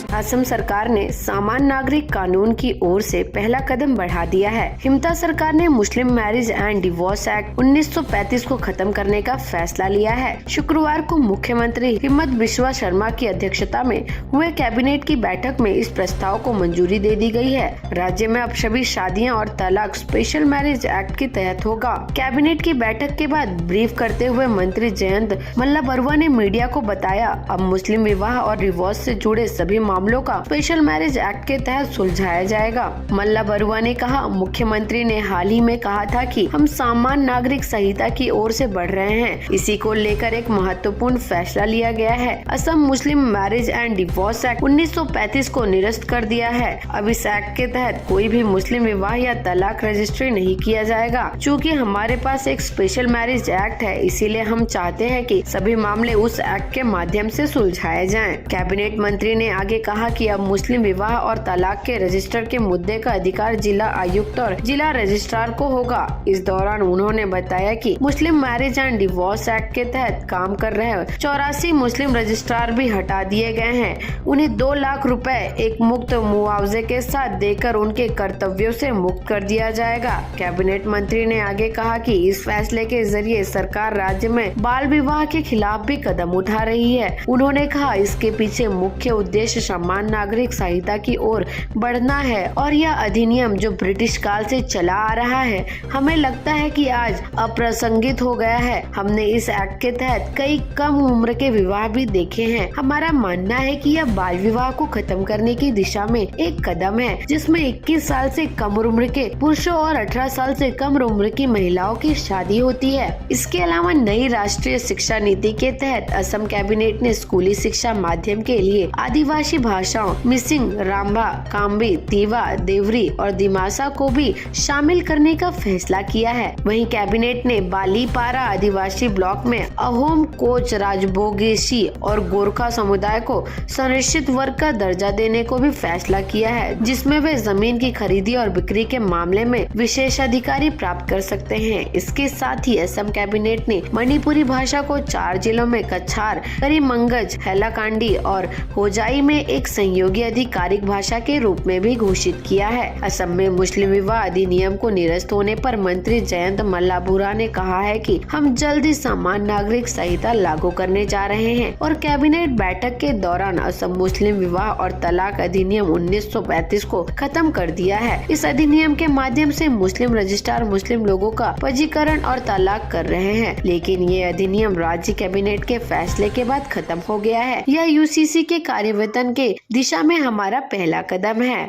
असम सरकार ने सामान्य नागरिक कानून की ओर से पहला कदम बढ़ा दिया है। हिमता सरकार ने मुस्लिम मैरिज एंड डिवोर्स एक्ट 1935 को खत्म करने का फैसला लिया है। शुक्रवार को मुख्यमंत्री हिमंत बिस्वा शर्मा की अध्यक्षता में हुए कैबिनेट की बैठक में इस प्रस्ताव को मंजूरी दे दी गई है। राज्य में अब सभी शादियां और तलाक स्पेशल मैरिज एक्ट के तहत होगा। कैबिनेट की बैठक के बाद ब्रीफ करते हुए मंत्री जयंत मल्ला बरुआ ने मीडिया को बताया, अब मुस्लिम विवाह और डिवोर्स से जुड़े सभी मामलों का स्पेशल मैरिज एक्ट के तहत सुलझाया जाएगा। मल्ला बरुआ ने कहा, मुख्यमंत्री ने हाल ही में कहा था कि हम सामान्य नागरिक संहिता की ओर से बढ़ रहे हैं। इसी को लेकर एक महत्वपूर्ण फैसला लिया गया है। असम मुस्लिम मैरिज एंड डिवोर्स एक्ट 1935 को निरस्त कर दिया है। अब इस एक्ट के तहत कोई भी मुस्लिम विवाह या तलाक रजिस्ट्री नहीं किया जाएगा। चूँकि हमारे पास एक स्पेशल मैरिज एक्ट है, इसीलिए हम चाहते हैं कि सभी मामले उस एक्ट के माध्यम से सुलझाए जाएं। कैबिनेट मंत्री ने आगे कहा कि अब मुस्लिम विवाह और तलाक के रजिस्टर के मुद्दे का अधिकार जिला आयुक्त और जिला रजिस्ट्रार को होगा। इस दौरान उन्होंने बताया कि मुस्लिम मैरिज एंड डिवोर्स एक्ट के तहत काम कर रहे 84 मुस्लिम रजिस्ट्रार भी हटा दिए गए हैं। उन्हें 2 लाख रुपए एक मुफ्त मुआवजे के साथ देकर उनके कर्तव्यों से मुक्त कर दिया जाएगा। कैबिनेट मंत्री ने आगे कहा कि इस फैसले के जरिए सरकार राज्य में बाल विवाह के खिलाफ भी कदम उठा रही है। उन्होंने कहा, इसके पीछे मुख्य उद्देश्य सामान्य नागरिक संहिता की ओर बढ़ना है और यह अधिनियम जो ब्रिटिश काल से चला आ रहा है, हमें लगता है कि आज अप्रासंगिक हो गया है। हमने इस एक्ट के तहत कई कम उम्र के विवाह भी देखे हैं। हमारा मानना है कि यह बाल विवाह को खत्म करने की दिशा में एक कदम है, जिसमें 21 साल से कम उम्र के पुरुषों और 18 साल से कम उम्र की महिलाओं की शादी होती है। इसके अलावा नई राष्ट्रीय शिक्षा नीति के तहत असम कैबिनेट ने स्कूली शिक्षा माध्यम के लिए आदिवासी भाषाओं मिसिंग, राम्बा, काम्बी, तीवा, देवरी और दिमासा को भी शामिल करने का फैसला किया है। वहीं कैबिनेट ने बालीपारा आदिवासी ब्लॉक में अहोम, कोच, राजभोगेशी और गोरखा समुदाय को संरक्षित वर्ग का दर्जा देने को भी फैसला किया है, जिसमें वे जमीन की खरीदी और बिक्री के मामले में विशेषाधिकारी प्राप्त कर सकते हैं। इसके साथ ही असम कैबिनेट ने मणिपुरी भाषा को 4 जिलों में कछार, करीमगंज, हैलाकांडी और होजाई में एक सहयोगी आधिकारिक भाषा के रूप में भी घोषित किया है। असम में मुस्लिम विवाह अधिनियम को निरस्त होने पर मंत्री जयंत मल्ला बरुआ ने कहा है कि हम जल्द ही सामान्य नागरिक संहिता लागू करने जा रहे हैं और कैबिनेट बैठक के दौरान असम मुस्लिम विवाह और तलाक अधिनियम 1935 को खत्म कर दिया है। इस अधिनियम के माध्यम से मुस्लिम रजिस्ट्रार मुस्लिम लोगों का पंजीकरण और तलाक कर रहे हैं, लेकिन ये अधिनियम राज्य कैबिनेट के फैसले के बाद खत्म हो गया है। यह यूसीसी के कार्यवेतन के दिशा में हमारा पहला कदम है।